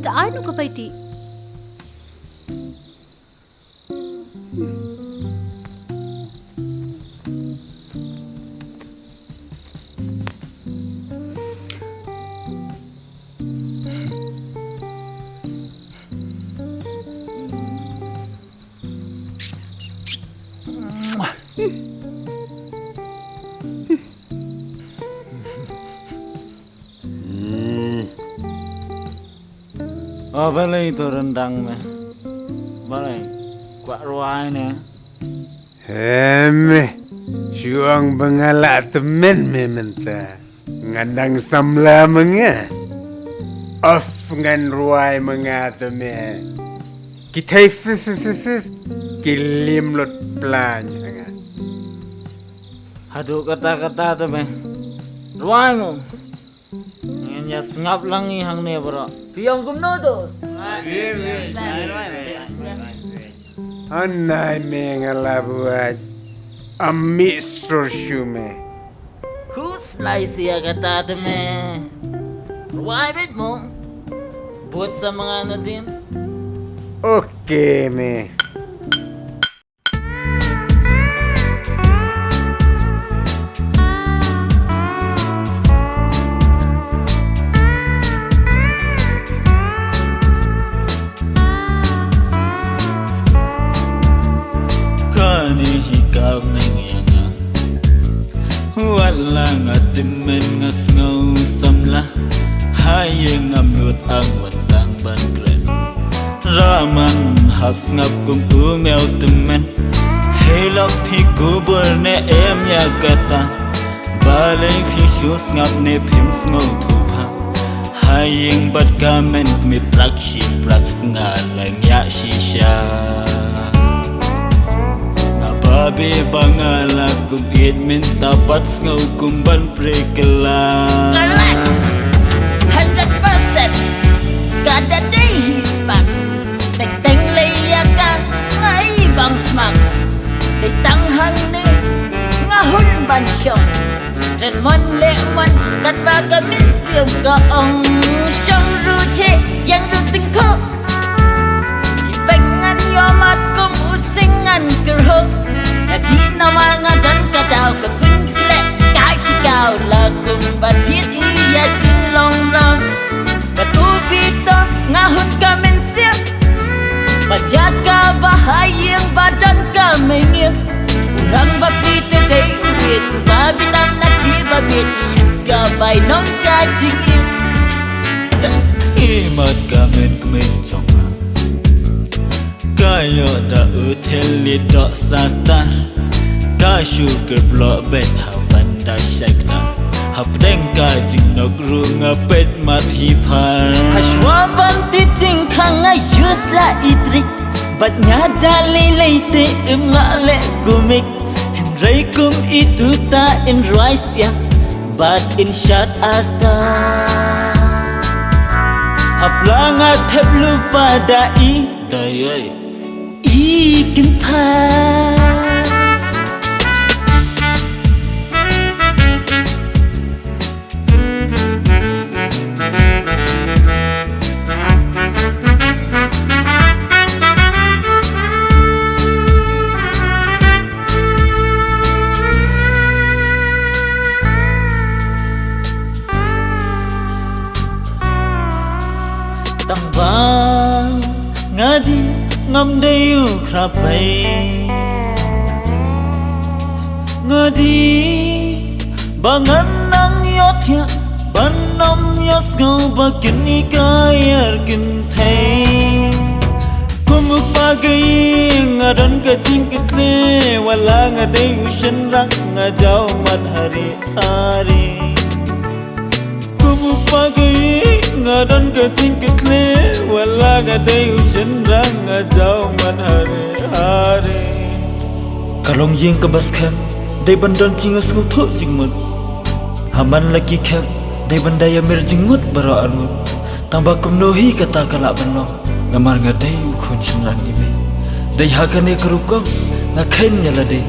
ta anu ka pai ti Oh, balai itu rendang meh. Balai, kuat ruai ni. Syuang bengalak temen mementa. Ngandang samla menga. Off ngan ruai menga teme. Kita kilim lot pelanya. Aduh kata-kata tu meh. Ruai mu. Ingin sengap langi hang ni bro. Piang kum nodos. Anai mengala buat amik sorsyume. Who's like siya kata tu meh. Ruai bet mo. Buat sa mga natin. Okey me. Walang atimen ngas ngau samla hayeng ngamut ang watang bangren raman haps ngap kum umel temen helok pi kubur ne em ya kata balai pi shus ngap ne pim ngau thupa hayeng bat kamen mi prak shi prak ngalang ya shisha Babi bangala kum it minta pat ngau kumban prekela. Correct, 100%. Kada day hispak. Teng layakan ay bang smak. Tanghang ni ngahun ban syong. Dan mon lemon kat baga minsium gaong syong ruche yang ruting ko. Cipengan yomat kum usingan kerho. Lagi nama ngadan kadau ke kun klek kai cikau lakum batit iya jing long long katu vito ngahun kamen siap pajaga bahayang badan kamenyep urang bapi tedei wit babi tam nak dibabit gabai nong kajing imat kamen kemen chong Kayo da uteli dok satar Kasyu kerblok bet habanda syakna Habdeng kajing nok runga bet mat hipar Hashwa banti tingkang ayus la idrik Bat nyada lelete imla le kumik Henry kum itu ta in rice ya Bat in shot ata Haplanga tep lupa dai Dayay Ikan pas Tambang ngadi ngam dayu krapai ngadi bangan nang yotya banom yas ngau bakini kayar kintai kumuk pagai ngadan kacing ketle wala ngadayu shenrang ngajau man hari-hari kumuk pagai ngadan kacing ketle wala ngadai usen rang ngajau man hari-hari kalong yeng kebas kem dai bandan cingas ngutuk jingmut haman lagi kem dai bandaya mir jingmut bara armut tambah kumnohi kata kalak bano ngamar ngadai ukun shenrang ibe dai hakane kerukong ngakain nyala dai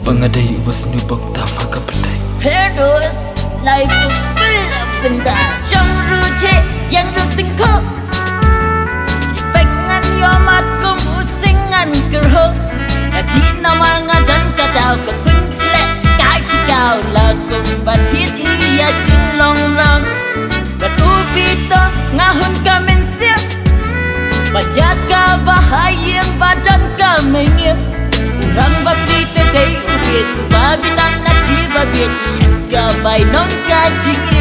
bangadai ubas nubak tama kapetai Perdos life is full of benda Syong ruche yang ruting ko babit babit ang nakibabit Gabay nung kajing